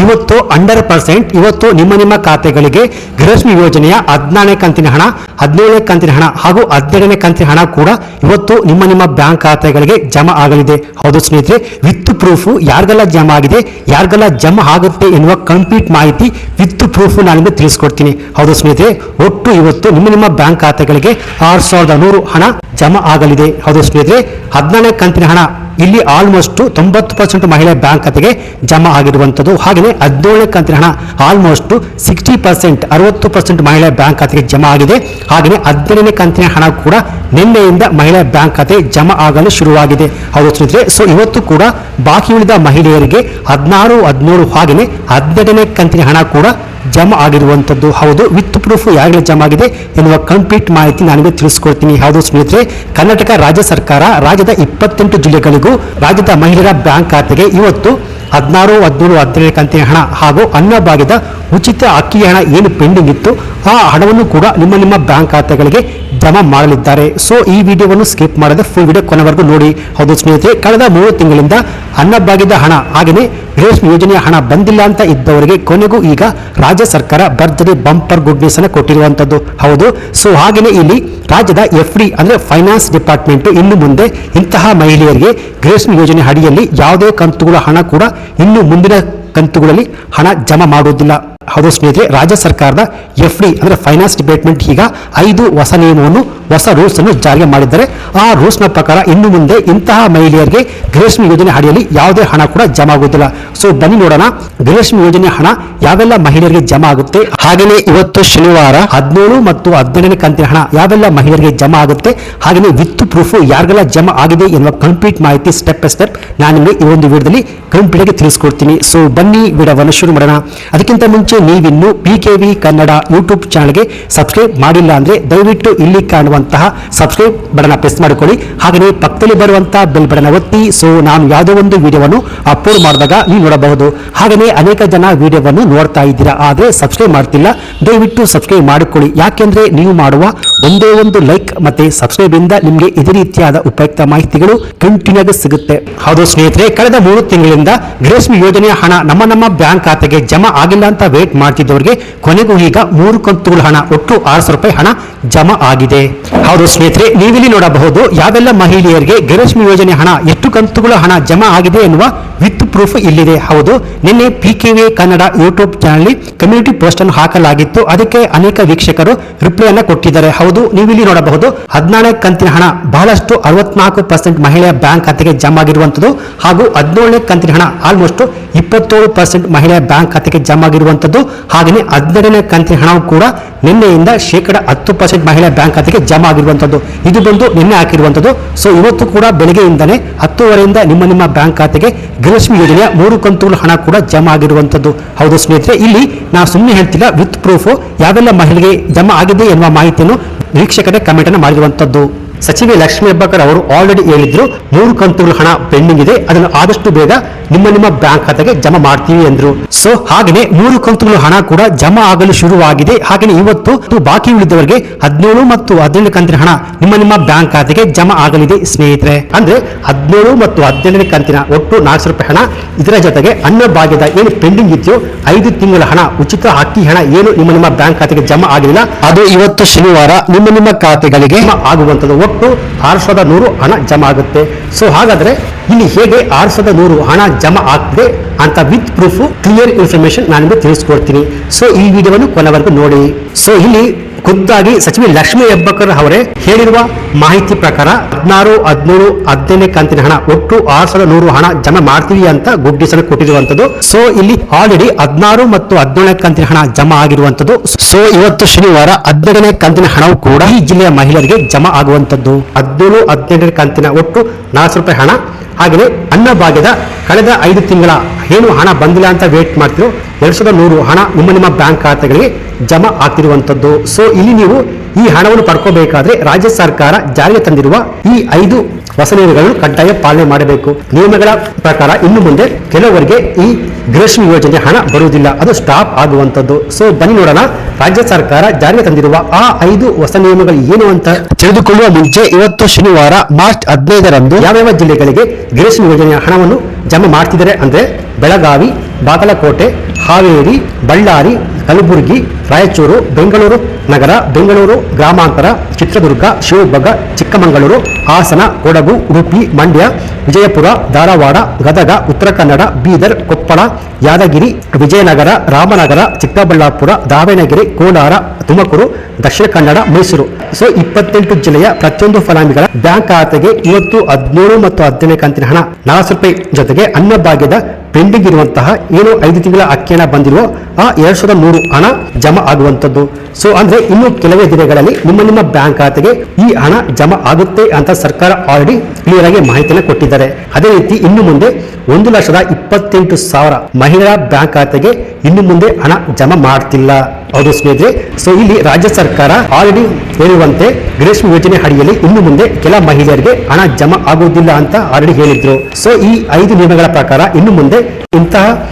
ಇವತ್ತು 100% ಇವತ್ತು ನಿಮ್ಮ ಖಾತೆಗಳಿಗೆ ಗೃಹಲಕ್ಷ್ಮಿ ಯೋಜನೆಯ 14ನೇ ಕಂತಿನ ಹಣ, 17ನೇ ಕಂತಿನ ಹಣ ಹಾಗೂ 12ನೇ ಕಂತಿನ ಹಣ ಕೂಡ ಇವತ್ತು ನಿಮ್ಮ ಬ್ಯಾಂಕ್ ಖಾತೆಗಳಿಗೆ ಜಮಾ ಆಗಲಿದೆ. ಹೌದು ಸ್ನೇಹಿತರೆ, ವಿತ್ ಪ್ರೂಫ್ ಯಾರಿಗೆಲ್ಲ ಜಮಾ ಆಗಿದೆ, ಯಾರಿಗೆಲ್ಲ ಜಮಾ ಆಗುತ್ತೆ ಎನ್ನುವ ಕಂಪ್ಲೀಟ್ ಮಾಹಿತಿ ವಿತ್ ಪ್ರೂಫ್ ನಾನು ನಿಮಗೆ ತಿಳಿಸ್ಕೊಡ್ತೀನಿ. ಹೌದು ಸ್ನೇಹಿತರೆ, ಒಟ್ಟು ಇವತ್ತು ನಿಮ್ಮ ಬ್ಯಾಂಕ್ ಖಾತೆಗಳಿಗೆ 6100 ಹಣ ಜಮಾ ಆಗಲಿದೆ. ಹೌದು ಸ್ನೇಹಿತರೆ, 14ನೇ ಕಂತಿನ ಹಣ ಇಲ್ಲಿ ಆಲ್ಮೋಸ್ಟ್ 90% ಮಹಿಳೆ ಬ್ಯಾಂಕ್ ಖಾತೆಗೆ ಜಮಾ ಆಗಿರುವಂಥದ್ದು. ಹಾಗೆಯೇ 17ನೇ ಕಂತಿನ ಹಣ ಆಲ್ಮೋಸ್ಟ್ 60% 60% ಮಹಿಳೆ ಬ್ಯಾಂಕ್ ಖಾತೆಗೆ ಜಮಾ ಆಗಿದೆ. ಹಾಗೆಯೇ 12ನೇ ಕಂತಿನ ಹಣ ಕೂಡ ನಿನ್ನೆಯಿಂದ ಮಹಿಳೆ ಬ್ಯಾಂಕ್ ಖಾತೆ ಜಮಾ ಆಗಲು ಶುರುವಾಗಿದೆ. ಹೌದು ಸ್ನೇಹಿತರೆ, ಸೊ ಇವತ್ತು ಕೂಡ ಬಾಕಿ ಉಳಿದ ಮಹಿಳೆಯರಿಗೆ 16, 17 ಹಾಗೆಯೇ 12ನೇ ಕಂತಿನ ಹಣ ಕೂಡ ಜಮಾ ಆಗಿರುವಂಥದ್ದು. ಹೌದು, ವಿತ್ ಪ್ರೂಫ್ ಯಾರಿಗೆ ಜಮಾ ಆಗಿದೆ ಎನ್ನುವ ಕಂಪ್ಲೀಟ್ ಮಾಹಿತಿ ನನಗೆ ತಿಳಿಸ್ಕೊಡ್ತೀನಿ. ಹೌದು ಸ್ನೇಹಿತರೆ, ಕರ್ನಾಟಕ ರಾಜ್ಯ ಸರ್ಕಾರ ರಾಜ್ಯದ 28 ಜಿಲ್ಲೆಗಳಿಗೂ ರಾಜ್ಯದ ಮಹಿಳೆಯರ ಬ್ಯಾಂಕ್ ಖಾತೆಗೆ ಇವತ್ತು 16, 17, 12ನೇ ಕಂತಿನ ಹಣ ಹಾಗೂ ಅನ್ನಭಾಗ್ಯದ ಉಚಿತ ಅಕ್ಕಿ ಹಣ ಏನು ಪೆಂಡಿಂಗ್ ಇತ್ತು ಆ ಹಣವನ್ನು ಕೂಡ ನಿಮ್ಮ ಬ್ಯಾಂಕ್ ಖಾತೆಗಳಿಗೆ ಜಮಾ ಮಾಡಲಿದ್ದಾರೆ. ಸೊ ಈ ವಿಡಿಯೋವನ್ನು ಸ್ಕಿಪ್ ಮಾಡದೆ ಫುಲ್ ವಿಡಿಯೋ ಕೊನೆವರೆಗೂ ನೋಡಿ. ಹೌದು ಸ್ನೇಹಿತರೆ, ಕಳೆದ 3 ತಿಂಗಳಿಂದ ಅನ್ನಭಾಗ್ಯದ ಹಣ ಹಾಗೆಯೇ ಗೃಹಲಕ್ಷ್ಮಿ ಯೋಜನೆಯ ಹಣ ಬಂದಿಲ್ಲ ಅಂತ ಇದ್ದವರಿಗೆ ಕೊನೆಗೂ ಈಗ ರಾಜ್ಯ ಸರ್ಕಾರ ಭರ್ಜರಿ ಬಂಪರ್ ಗುಡ್ ನ್ಯೂಸ್ ಅನ್ನು ಕೊಟ್ಟಿರುವಂತದ್ದು. ಹೌದು, ಸೊ ಹಾಗೆಯೇ ಇಲ್ಲಿ ರಾಜ್ಯದ FD ಅಂದ್ರೆ ಫೈನಾನ್ಸ್ ಡಿಪಾರ್ಟ್ಮೆಂಟ್ ಇನ್ನು ಮುಂದೆ ಇಂತಹ ಮಹಿಳೆಯರಿಗೆ ಗೃಹಲಕ್ಷ್ಮಿ ಯೋಜನೆ ಅಡಿಯಲ್ಲಿ ಯಾವುದೇ ಕಂತುಗಳ ಹಣ ಕೂಡ ಇನ್ನು ಮುಂದಿನ ಕಂತುಗಳಲ್ಲಿ ಹಣ ಜಮಾ ಮಾಡುವುದಿಲ್ಲ. ಹೌದು ಸ್ನೇಹಿತರೆ, ರಾಜ್ಯ ಸರ್ಕಾರದ FD ಅಂದ್ರೆ ಫೈನಾನ್ಸ್ ಡಿಪಾರ್ಟ್ಮೆಂಟ್ ಈಗ 5 ಹೊಸ ನಿಯಮವನ್ನು, ಹೊಸ ರೂಲ್ಸ್ ಅನ್ನು ಜಾರಿಗೆ ಮಾಡಿದ್ದಾರೆ. ಆ ರೂಲ್ಸ್ ನ ಪ್ರಕಾರ ಇನ್ನು ಮುಂದೆ ಇಂತಹ ಮಹಿಳೆಯರಿಗೆ ಗೃಹಲಕ್ಷ್ಮಿ ಯೋಜನೆ ಅಡಿಯಲ್ಲಿ ಯಾವುದೇ ಹಣ ಕೂಡ ಜಮಾ ಆಗುವುದಿಲ್ಲ. ಸೊ ಬನ್ನಿ ನೋಡೋಣ, ಗೃಹಲಕ್ಷ್ಮಿ ಯೋಜನೆ ಹಣ ಯಾವೆಲ್ಲ ಮಹಿಳೆಯರಿಗೆ ಜಮಾ ಆಗುತ್ತೆ, ಹಾಗೆಯೇ ಇವತ್ತು ಶನಿವಾರ 17 ಮತ್ತು 12ನೇ ಕಂತಿನ ಹಣ ಯಾವೆಲ್ಲ ಮಹಿಳೆಯರಿಗೆ ಜಮಾ ಆಗುತ್ತೆ, ಹಾಗೆಯೇ ವಿತ್ ಪ್ರೂಫ್ ಯಾರಿಗೆಲ್ಲ ಜಮಾ ಆಗಿದೆ ಎನ್ನುವ ಕಂಪ್ಲೀಟ್ ಮಾಹಿತಿ ಸ್ಟೆಪ್ ಬೈ ಸ್ಟೆಪ್ ನಾನು ನಿಮಗೆ ಈ ಒಂದು ವಿಡಿಯೋದಲ್ಲಿ ಕಂಪ್ಲೀಟ್ ಆಗಿ ತಿಳಿಸ್ಕೊಡ್ತೀನಿ. ಸೊ ಬನ್ನಿ ವಿಡಿಯೋವನ್ನು ಶುರು ಮಾಡೋಣ. ಅದಕ್ಕಿಂತ ಮುಂಚೆ ನೀವಿನ್ನು PKV ಕನ್ನಡ ಯೂಟ್ಯೂಬ್ ಚಾನಲ್ಗೆ ಸಬ್ಸ್ಕ್ರೈಬ್ ಮಾಡಿಲ್ಲ ಅಂದ್ರೆ ದಯವಿಟ್ಟು ಇಲ್ಲಿ ಕಾಣುವಂತಹ ಸಬ್ಸ್ಕ್ರೈಬ್ ಬಟನ್ ಪ್ರೆಸ್ ಮಾಡಿಕೊಳ್ಳಿ. ಹಾಗೆಯೇ ಪಕ್ಕದಲ್ಲಿ ಬರುವಂತಹ ಬೆಲ್ ಬಟನ್ ಒತ್ತಿ. ಸೊ ನಾನು ಯಾವುದೋ ಒಂದು ವಿಡಿಯೋವನ್ನು ಅಪ್ಲೋಡ್ ಮಾಡಿದಾಗ ನೀವು ನೋಡಬಹುದು. ಹಾಗೆಯೇ ಅನೇಕ ಜನ ವಿಡಿಯೋವನ್ನು ನೋಡ್ತಾ ಇದ್ದೀರಾ, ಆದ್ರೆ ಸಬ್ಸ್ಕ್ರೈಬ್ ಮಾಡ್ತಿಲ್ಲ. ದಯವಿಟ್ಟು ಸಬ್ಸ್ಕ್ರೈಬ್ ಮಾಡಿಕೊಳ್ಳಿ, ಯಾಕೆಂದ್ರೆ ನೀವು ಮಾಡುವ ಒಂದೇ ಒಂದು ಲೈಕ್ ಮತ್ತೆ ಸಬ್ಸ್ಕ್ರೈಬ್ ಇಂದ ನಿಮಗೆ ಇದೇ ರೀತಿಯಾದ ಉಪಯುಕ್ತ ಮಾಹಿತಿಗಳು ಕಂಟಿನ್ಯೂ ಆಗಿ ಸಿಗುತ್ತೆ. ಹೌದು ಸ್ನೇಹಿತರೆ, ಕಳೆದ 3 ತಿಂಗಳಿಂದ ಗೃಹಲಕ್ಷ್ಮಿ ಯೋಜನೆಯ ಹಣ ನಮ್ಮ ಬ್ಯಾಂಕ್ ಖಾತೆಗೆ ಜಮಾ ಆಗಿಲ್ಲ ಅಂತ ವೇಟ್ ಮಾಡ್ತಿದ್ದವರಿಗೆ ಕೊನೆಗೂ ಈಗ 3 ಕಂತುಗಳ ಹಣ ಒಟ್ಟು 600 ರೂಪಾಯಿ ಹಣ ಜಮಾ ಆಗಿದೆ. ಹೌದು ಸ್ನೇಹಿತರೆ, ನೀವಿಲ್ಲಿ ನೋಡಬಹುದು ಯಾವೆಲ್ಲ ಮಹಿಳೆಯರಿಗೆ ಗೃಹಲಕ್ಷ್ಮಿ ಯೋಜನೆ ಹಣ, ಎಷ್ಟು ಕಂತುಗಳ ಹಣ ಜಮಾ ಆಗಿದೆ ಎನ್ನುವ ವಿತ್ ಪ್ರೂಫ್ ಇಲ್ಲಿದೆ. ಹೌದು, ನಿನ್ನೆ PKV Kannada YouTube channel community post ಅನ್ನು ಹಾಕಲಾಗಿತ್ತು. ಅದಕ್ಕೆ ಅನೇಕ ವೀಕ್ಷಕರು ರಿಪ್ಲೈ ಅನ್ನು ಕೊಟ್ಟಿದ್ದಾರೆ. ಹೌದು, ನೀವಿಲ್ಲಿ ನೋಡಬಹುದು 14ನೇ ಕಂತಿನ ಹಣ ಬಹಳಷ್ಟು 64% ಮಹಿಳೆಯ ಬ್ಯಾಂಕ್ ಖಾತೆಗೆ ಜಮಾ ಆಗಿರುವಂತದ್ದು ಹಾಗೂ 17ನೇ ಕಂತಿನ ಹಣ ಆಲ್ಮೋಸ್ಟ್ 27% ಮಹಿಳೆಯ ಬ್ಯಾಂಕ್ ಖಾತೆಗೆ ಜಮಾ ಆಗಿರುವಂತದ್ದು. ಹಾಗೆಯೇ 12ನೇ ಕಂತಿನ ಹಣ ಕೂಡ ನಿನ್ನೆಯಿಂದ 10% ಮಹಿಳೆಯ ಬ್ಯಾಂಕ್ ಖಾತೆಗೆ ಜಮಾ ಆಗಿರುವಂತದ್ದು. ಇದು ಬಂದು ನಿನ್ನೆ ಹಾಕಿರುವಂತದ್ದು. ಸೊ ಇವತ್ತು ಕೂಡ ಬೆಳಗ್ಗೆಯಿಂದನೇ 10:30ರಿಂದ ನಿಮ್ಮ ಬ್ಯಾಂಕ್ ಖಾತೆಗೆ ಗೃಹಲಕ್ಷ್ಮಿ ಯೋಜನೆಯ 3 ಕಂತುಗಳ ಹಣ ಕೂಡ ಜಮಾ ಆಗಿರುವಂತದ್ದು. ಹೌದು ಸ್ನೇಹಿತರೆ, ಇಲ್ಲಿ ನಾವು ಸುಮ್ಮನೆ ಹೇಳ್ತಿಲ್ಲ, ವಿತ್ ಪ್ರೂಫ್ ಯಾವೆಲ್ಲ ಮಹಿಳೆಗೆ ಜಮಾ ಆಗಿದೆ ಎನ್ನುವ ಮಾಹಿತಿಯನ್ನು ವೀಕ್ಷಕರೇ ಕಮೆಂಟ್ ಅನ್ನು ಮಾಡಿರುವಂತದ್ದು. ಸಚಿವೆ ಲಕ್ಷ್ಮೀ ಹೆಬ್ಬಾಳ್ಕರ್ ಅವರು ಆಲ್ರೆಡಿ ಹೇಳಿದ್ರು 3 ಕಂತುಗಳ ಹಣ ಪೆಂಡಿಂಗ್ ಇದೆ, ಅದನ್ನು ಆದಷ್ಟು ಬೇಗ ನಿಮ್ಮ ಬ್ಯಾಂಕ್ ಖಾತೆಗೆ ಜಮಾ ಮಾಡ್ತೀವಿ ಎಂದ್ರು. ಸೊ ಹಾಗೆಯೇ 3 ಕಂತುಗಳ ಹಣ ಕೂಡ ಜಮಾ ಆಗಲು ಶುರುವಾಗಿದೆ. ಹಾಗೆಯೇ ಇವತ್ತು ಬಾಕಿ ಉಳಿದವರಿಗೆ 17 ಮತ್ತು 18ನೇ ಕಂತಿನ ಹಣ ನಿಮ್ಮ ಬ್ಯಾಂಕ್ ಖಾತೆಗೆ ಜಮಾ ಆಗಲಿದೆ ಸ್ನೇಹಿತರೆ. ಅಂದ್ರೆ 17 ಮತ್ತು 18ನೇ ಕಂತಿನ ಒಟ್ಟು 400 ರೂಪಾಯಿ ಹಣ, ಇದರ ಜೊತೆಗೆ ಅನ್ನಭಾಗ್ಯದ ಏನು ಪೆಂಡಿಂಗ್ ಇದೆಯೋ 5 ತಿಂಗಳ ಹಣ, ಉಚಿತ ಅಕ್ಕಿ ಹಣ ಏನು ನಿಮ್ಮ ಬ್ಯಾಂಕ್ ಖಾತೆಗೆ ಜಮಾ ಆಗಿಲ್ಲ, ಅದು ಇವತ್ತು ಶನಿವಾರ ನಿಮ್ಮ ಖಾತೆಗಳಿಗೆ ಆಗುವಂತದ್ದು. ಒಟ್ಟು 6100 ಹಣ ಜಮಾ ಆಗುತ್ತೆ. ಸೊ ಹಾಗಾದ್ರೆ ಇಲ್ಲಿ ಹೇಗೆ 6100 ಹಣ ಜಮಾ ಆಗ್ತದೆ ಅಂತ ವಿತ್ ಪ್ರೂಫ್ ಕ್ಲಿಯರ್ ಇನ್ಫಾರ್ಮೇಶನ್ ನಾನು ನಿಮಗೆ ತಿಳಿಸ್ಕೊಡ್ತೀನಿ. ಸೊ ಈ ವಿಡಿಯೋವನ್ನು ಕೊನೆವರೆಗೂ ನೋಡಿ. ಸೊ ಇಲ್ಲಿ ಖುದ್ದಾಗಿ ಸಚಿವೆ ಲಕ್ಷ್ಮೀ ಹೆಬ್ಬಾಳ್ಕರ್ ಅವರೇ ಹೇಳಿರುವ ಮಾಹಿತಿ ಪ್ರಕಾರ 16, 17, 18ನೇ ಕಂತಿನ ಹಣ ಒಟ್ಟು 6100 ಹಣ ಜಮಾ ಮಾಡ್ತೀವಿ ಅಂತ ಗುಡ್ ನ್ಯೂಸ್ ಅನ್ನು ಕೊಟ್ಟಿರುವಂತದ್ದು. ಸೊ ಇಲ್ಲಿ ಆಲ್ರೆಡಿ 16 ಮತ್ತು 17ನೇ ಕಂತಿನ ಹಣ ಜಮಾ ಆಗಿರುವಂತದ್ದು. ಸೊ ಇವತ್ತು ಶನಿವಾರ 12ನೇ ಕಂತಿನ ಹಣವು ಕೂಡ ಈ ಜಿಲ್ಲೆಯ ಮಹಿಳೆಯರಿಗೆ ಜಮಾ ಆಗುವಂತದ್ದು. 17, 18ನೇ ಕಂತಿನ ಒಟ್ಟು 400 ರೂಪಾಯಿ ಹಣ, ಹಾಗೆಯೇ ಅನ್ನಭಾಗ್ಯದ ಕಳೆದ 5 ತಿಂಗಳ ಏನು ಹಣ ಬಂದಿಲ್ಲ ಅಂತ ವೇಟ್ ಮಾಡ್ತಿರೋ 2100 ಹಣ ನಿಮ್ಮ ಬ್ಯಾಂಕ್ ಖಾತೆಗಳಿಗೆ ಜಮಾ ಆಗ್ತಿರುವಂತದ್ದು. ಸೊ ಇಲ್ಲಿ ನೀವು ಈ ಹಣವನ್ನು ಪಡ್ಕೋಬೇಕಾದ್ರೆ ರಾಜ್ಯ ಸರ್ಕಾರ ಜಾರಿಗೆ ತಂದಿರುವ ಈ 5 ಹೊಸ ನಿಯಮಗಳನ್ನು ಕಡ್ಡಾಯ ಪಾಲನೆ ಮಾಡಬೇಕು. ನಿಯಮಗಳ ಪ್ರಕಾರ ಇನ್ನು ಮುಂದೆ ಕೆಲವರಿಗೆ ಈ ಗೃಹಲಕ್ಷ್ಮಿ ಯೋಜನೆ ಹಣ ಬರುವುದಿಲ್ಲ, ಅದು ಸ್ಟಾಪ್ ಆಗುವಂತದ್ದು. ಸೊ ಬನ್ನಿ ನೋಡೋಣ, ರಾಜ್ಯ ಸರ್ಕಾರ ಜಾರಿಗೆ ತಂದಿರುವ ಆ 5 ಹೊಸ ನಿಯಮಗಳು ಏನು ಅಂತ ತಿಳಿದುಕೊಳ್ಳುವ ಮುಂಚೆ ಇವತ್ತು ಶನಿವಾರ ಮಾರ್ಚ್ 15ರಂದು ಯಾವ್ಯಾವ ಜಿಲ್ಲೆಗಳಿಗೆ ಗೃಹಲಕ್ಷ್ಮಿ ಯೋಜನೆಯ ಹಣವನ್ನು ಜಮಾ ಮಾಡ್ತಿದ್ದಾರೆ ಅಂದ್ರೆ ಬೆಳಗಾವಿ, ಬಾಗಲಕೋಟೆ, ಹಾವೇರಿ, ಬಳ್ಳಾರಿ, ಕಲಬುರಗಿ, ರಾಯಚೂರು, ಬೆಂಗಳೂರು ನಗರ, ಬೆಂಗಳೂರು ಗ್ರಾಮಾಂತರ, ಚಿತ್ರದುರ್ಗ, ಶಿವಮೊಗ್ಗ, ಚಿಕ್ಕಮಗಳೂರು, ಹಾಸನ, ಕೊಡಗು, ಉಡುಪಿ, ಮಂಡ್ಯ, ವಿಜಯಪುರ, ಧಾರವಾಡ, ಗದಗ, ಉತ್ತರ ಕನ್ನಡ, ಬೀದರ್, ಕೊಪ್ಪಳ, ಯಾದಗಿರಿ, ವಿಜಯನಗರ, ರಾಮನಗರ, ಚಿಕ್ಕಬಳ್ಳಾಪುರ, ದಾವಣಗೆರೆ, ಕೋಲಾರ, ತುಮಕೂರು, ದಕ್ಷಿಣ ಕನ್ನಡ, ಮೈಸೂರು. ಸೊ 28 ಜಿಲ್ಲೆಯ ಪ್ರತಿಯೊಂದು ಫಲಾನುಭವಿಗಳ ಬ್ಯಾಂಕ್ ಖಾತೆಗೆ ಇವತ್ತು 17 ಮತ್ತು 18 ಕಂತಿನ ಹಣ ₹400 ಜೊತೆಗೆ ಅನ್ನಭಾಗ್ಯದ ಪೆಂಡಿಂಗ್ ಇರುವಂತಹ ಏನು 5 ತಿಂಗಳ ಅಕ್ಕಿ ಹಣ ಬಂದಿರುವ ಆ 2100 ಹಣ ಜಮಾ ಆಗುವಂತದ್ದು. ಸೊ ಅಂದ್ರೆ ಇನ್ನು ಕೆಲವೇ ದಿನಗಳಲ್ಲಿ ನಿಮ್ಮ ಬ್ಯಾಂಕ್ ಖಾತೆಗೆ ಈ ಹಣ ಜಮಾ ಆಗುತ್ತೆ ಅಂತ ಸರ್ಕಾರ ಆಲ್ರೆಡಿ ಕ್ಲಿಯರ್ ಆಗಿ ಮಾಹಿತಿಯನ್ನು ಕೊಟ್ಟಿದ್ದಾರೆ. ಅದೇ ರೀತಿ ಇನ್ನು ಮುಂದೆ 1,28,000 ಮಹಿಳಾ ಬ್ಯಾಂಕ್ ಖಾತೆಗೆ ಇನ್ನು ಮುಂದೆ ಹಣ ಜಮಾ ಮಾಡ್ತಿಲ್ಲ. ಹೌದು ಸ್ನೇಹಿತರೆ, ಸೊ ಇಲ್ಲಿ ರಾಜ್ಯ ಸರ್ಕಾರ ಆಲ್ರೆಡಿ ಹೇಳುವಂತೆ ಗೃಹಲಕ್ಷ್ಮಿ ಯೋಜನೆ ಅಡಿಯಲ್ಲಿ ಇನ್ನು ಮುಂದೆ ಕೆಲ ಮಹಿಳೆಯರಿಗೆ ಹಣ ಜಮಾ ಆಗುವುದಿಲ್ಲ ಅಂತ ಆಲ್ರೆಡಿ ಹೇಳಿದ್ರು. ಸೊ ಈ 5 ನಿಯಮಗಳ ಪ್ರಕಾರ ಇನ್ನು ಮುಂದೆ ಇಂತಹ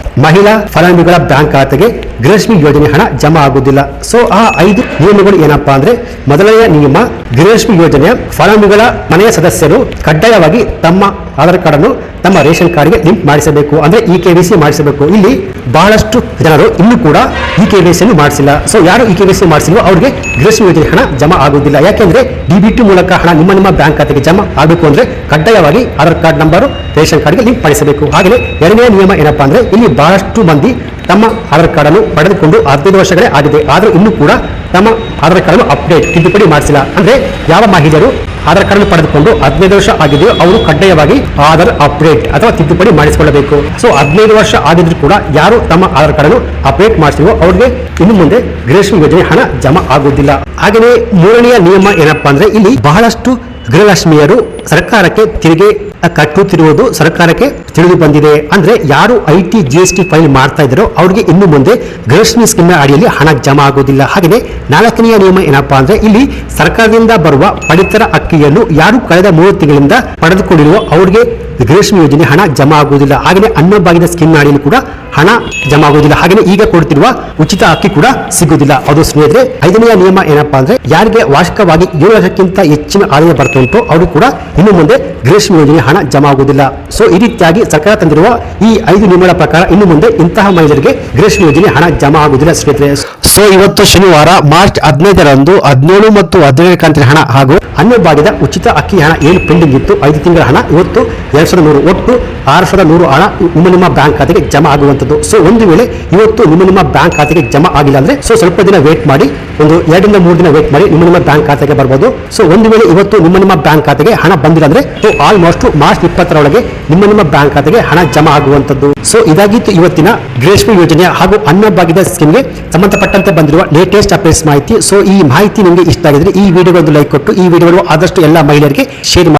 ಮಹಿಳಾ ಫಲಾನುಭವಿಗಳ ಬ್ಯಾಂಕ್ ಖಾತೆಗೆ ಗೃಹಲಕ್ಷ್ಮಿ ಯೋಜನೆ ಹಣ ಜಮಾ ಆಗುವುದಿಲ್ಲ. ಸೊ ಆ 5 ನಿಯಮಗಳು ಏನಪ್ಪಾ ಅಂದ್ರೆ, ಮೊದಲನೆಯ ನಿಯಮ, ಗೃಹಲಕ್ಷ್ಮಿ ಯೋಜನೆಯ ಫಲಾನುಭವಿಗಳ ಮನೆಯ ಸದಸ್ಯರು ಕಡ್ಡಾಯವಾಗಿ ತಮ್ಮ ಆಧಾರ್ ಕಾರ್ಡ್ ಅನ್ನು ತಮ್ಮ ರೇಷನ್ ಕಾರ್ಡ್ಗೆ ಲಿಂಕ್ ಮಾಡಿಸಬೇಕು, ಅಂದ್ರೆ KYC ಮಾಡಿಸಬೇಕು. ಇಲ್ಲಿ ಬಹಳಷ್ಟು ಜನರು ಇನ್ನೂ ಕೂಡ KYC ಮಾಡಿಸಿಲ್ಲ. ಸೊ ಯಾರು KYC ಮಾಡಿಸಿಲ್ವೋ ಅವರಿಗೆ ಗೃಹಲಕ್ಷ್ಮಿ ಯೋಜನೆ ಹಣ ಜಮಾ ಆಗುವುದಿಲ್ಲ. ಯಾಕೆಂದ್ರೆ DBT ಮೂಲಕ ಹಣ ನಿಮ್ಮ ಬ್ಯಾಂಕ್ ಖಾತೆಗೆ ಜಮಾ ಆಗಬೇಕು ಅಂದ್ರೆ ಕಡ್ಡಾಯವಾಗಿ ಆಧಾರ್ ಕಾರ್ಡ್ ನಂಬರ್ ರೇಷನ್ ಕಾರ್ಡ್ಗೆ ಲಿಂಕ್ ಮಾಡಿಸಬೇಕು. ಹಾಗೆ ಎರಡನೇ ನಿಯಮ ಏನಪ್ಪಾ ಅಂದ್ರೆ, ಇಲ್ಲಿ ಬಹಳಷ್ಟು ಮಂದಿ ತಮ್ಮ ಆಧಾರ್ ಕಾರ್ಡ್ ಅನ್ನು ಪಡೆದುಕೊಂಡು 15 ವರ್ಷಗಳೇ ಆಗಿದೆ, ಆದರೂ ಇನ್ನೂ ಕೂಡ ತಮ್ಮ ಆಧಾರ್ ಕಾರ್ಡ್ ಅಪ್ಡೇಟ್ ತಿದ್ದುಪಡಿ ಮಾಡಿಸಿಲ್ಲ. ಅಂದ್ರೆ ಯಾವ ಮಹಿಳೆಯರು ಆಧಾರ್ ಕಾರ್ಡ್ ಪಡೆದುಕೊಂಡು 15 ವರ್ಷ ಆಗಿದೆಯೋ ಅವರು ಕಡ್ಡಾಯವಾಗಿ ಆಧಾರ್ ಅಪ್ಡೇಟ್ ಅಥವಾ ತಿದ್ದುಪಡಿ ಮಾಡಿಸಿಕೊಳ್ಳಬೇಕು. ಸೊ 15 ವರ್ಷ ಆಗಿದ್ರು ಕೂಡ ಯಾರು ತಮ್ಮ ಆಧಾರ್ ಕಾರ್ಡ್ ಅನ್ನು ಅಪ್ಡೇಟ್ ಮಾಡಿಸಿಲ್ವೋ ಅವ್ರಿಗೆ ಇನ್ನು ಮುಂದೆ ಗೃಹಲಕ್ಷ್ಮಿ ಯೋಜನೆ ಹಣ ಜಮಾ ಆಗುವುದಿಲ್ಲ. ಹಾಗೆಯೇ ಮೂರನೆಯ ನಿಯಮ ಏನಪ್ಪಾ ಅಂದ್ರೆ, ಇಲ್ಲಿ ಬಹಳಷ್ಟು ಗೃಹಲಕ್ಷ್ಮಿಯರು ಸರ್ಕಾರಕ್ಕೆ ತೆರಿಗೆ ಕಟ್ಟುತ್ತಿರುವುದು ಸರ್ಕಾರಕ್ಕೆ ತಿಳಿದು ಬಂದಿದೆ. ಅಂದ್ರೆ ಯಾರು IT GST ಫೈಲ್ ಮಾಡ್ತಾ ಇದ್ದಾರೋ ಅವ್ರಿಗೆ ಇನ್ನು ಮುಂದೆ ಗೃಹಲಕ್ಷ್ಮಿ ಸ್ಕೀಮ್ ಅಡಿಯಲ್ಲಿ ಹಣ ಜಮಾ ಆಗುವುದಿಲ್ಲ. ಹಾಗೆಯೇ 4ನೆಯ ನಿಯಮ ಏನಪ್ಪಾ ಅಂದ್ರೆ, ಇಲ್ಲಿ ಸರ್ಕಾರದಿಂದ ಬರುವ ಪಡಿತರ ಅಕ್ಕಿಯನ್ನು ಯಾರು ಕಳೆದ 3 ತಿಂಗಳಿಂದ ಪಡೆದುಕೊಂಡಿರುವ ಅವ್ರಿಗೆ ಗೃಹಲಕ್ಷ್ಮಿ ಯೋಜನೆ ಹಣ ಜಮಾ ಆಗುವುದಿಲ್ಲ. ಹಾಗೆಯೇ ಅನ್ನಭಾಗ್ಯದ ಸ್ಕೀಮ್ ಅಡಿಯಲ್ಲಿ ಕೂಡ ಹಣ ಜಮಾ ಆಗುವುದಿಲ್ಲ. ಹಾಗೆಯೇ ಈಗ ಕೊಡ್ತಿರುವ ಉಚಿತ ಅಕ್ಕಿ ಕೂಡ ಸಿಗುವುದಿಲ್ಲ. ಅದು ಸ್ನೇಹಿತರೆ 5ನೆಯ ನಿಯಮ ಏನಪ್ಪಾ ಅಂದ್ರೆ, ಯಾರಿಗೆ ವಾರ್ಷಿಕವಾಗಿ 7 ಲಕ್ಷಕ್ಕಿಂತ ಹೆಚ್ಚಿನ ಆದಾಯ ಬರ್ತುಂಟು ಅವರು ಕೂಡ ಇನ್ನು ಮುಂದೆ ಗೃಹಲಕ್ಷ್ಮಿ ಯೋಜನೆ ಹಣ ಜಮಾ ಆಗುವುದಿಲ್ಲ. ಸೊ ಈ ರೀತಿಯಾಗಿ ಸರ್ಕಾರ ತಂದಿರುವ ಈ 5 ನಿಯಮಗಳ ಪ್ರಕಾರ ಇನ್ನು ಮುಂದೆ ಇಂತಹ ಮಹಿಳೆಯರಿಗೆ ಗೃಹಲಕ್ಷ್ಮಿ ಯೋಜನೆ ಹಣ ಜಮಾ ಆಗುವುದಿಲ್ಲ ಸ್ನೇಹಿತರೆ. ಸೊ ಇವತ್ತು ಶನಿವಾರ ಮಾರ್ಚ್ 15ರಂದು 17 ಮತ್ತು 18 ಕಂತಿನ ಹಣ ಹಾಗೂ ಅನ್ನಭಾಗ್ಯದ ಉಚಿತ ಅಕ್ಕಿ ಹಣ ಏನು ಪೆಂಡಿಂಗ್ ಇತ್ತು 5 ತಿಂಗಳ ಹಣ ಇವತ್ತು 2100 ಒಟ್ಟು 6100 ಹಣ ನಿಮ್ಮ ಬ್ಯಾಂಕ್ ಖಾತೆಗೆ ಜಮಾ ಆಗುವಂತದ್ದು. ಸೊ ಒಂದು ವೇಳೆ ಇವತ್ತು ನಿಮ್ಮ ಬ್ಯಾಂಕ್ ಖಾತೆಗೆ ಜಮಾ ಆಗಿಲ್ಲ ಅಂದ್ರೆ ಸೊ ಸ್ವಲ್ಪ ದಿನ ವೇಟ್ ಮಾಡಿ, ಒಂದು 2 ರಿಂದ 3 ದಿನ ವೇಟ್ ಮಾಡಿ ನಿಮ್ಮ ಬ್ಯಾಂಕ್ ಖಾತೆಗೆ ಬರ್ಬೋದು. ಸೊ ಒಂದು ವೇಳೆ ಇವತ್ತು ನಿಮ್ಮ ಬ್ಯಾಂಕ್ ಖಾತೆಗೆ ಹಣ ಬಂದಿಲ್ಲ ಅಂದ್ರೆ ಸೊ ಆಲ್ಮೋಸ್ಟ್ ಮಾರ್ಚ್ 20ರೊಳಗೆ ನಿಮ್ಮ ಬ್ಯಾಂಕ್ ಖಾತೆಗೆ ಹಣ ಜಮಾ ಆಗುವಂತದ್ದು. ಸೊ ಇದಾಗಿತ್ತು ಇವತ್ತಿನ ಗೃಹಲಕ್ಷ್ಮಿ ಯೋಜನೆಯ ಹಾಗೂ ಅನ್ನಭಾಗ್ಯದ ಸ್ಕೀಮ್ಗೆ ಸಂಬಂಧಪಟ್ಟಂತೆ ಬಂದಿರುವ ಲೇಟೆಸ್ಟ್ ಅಪ್ಡೇಟ್ಸ್ ಮಾಹಿತಿ. ಸೊ ಈ ಮಾಹಿತಿ ನಿಮಗೆ ಇಷ್ಟ ಆಗಿದ್ರೆ ಈ ವಿಡಿಯೋಗೆ ಒಂದು ಲೈಕ್ ಕೊಟ್ಟು ಈ ವಿಡಿಯೋವನ್ನು ಆದಷ್ಟು ಎಲ್ಲ ಮಹಿಳೆಯರಿಗೆ ಶೇರ್ ಮಾಡಿ.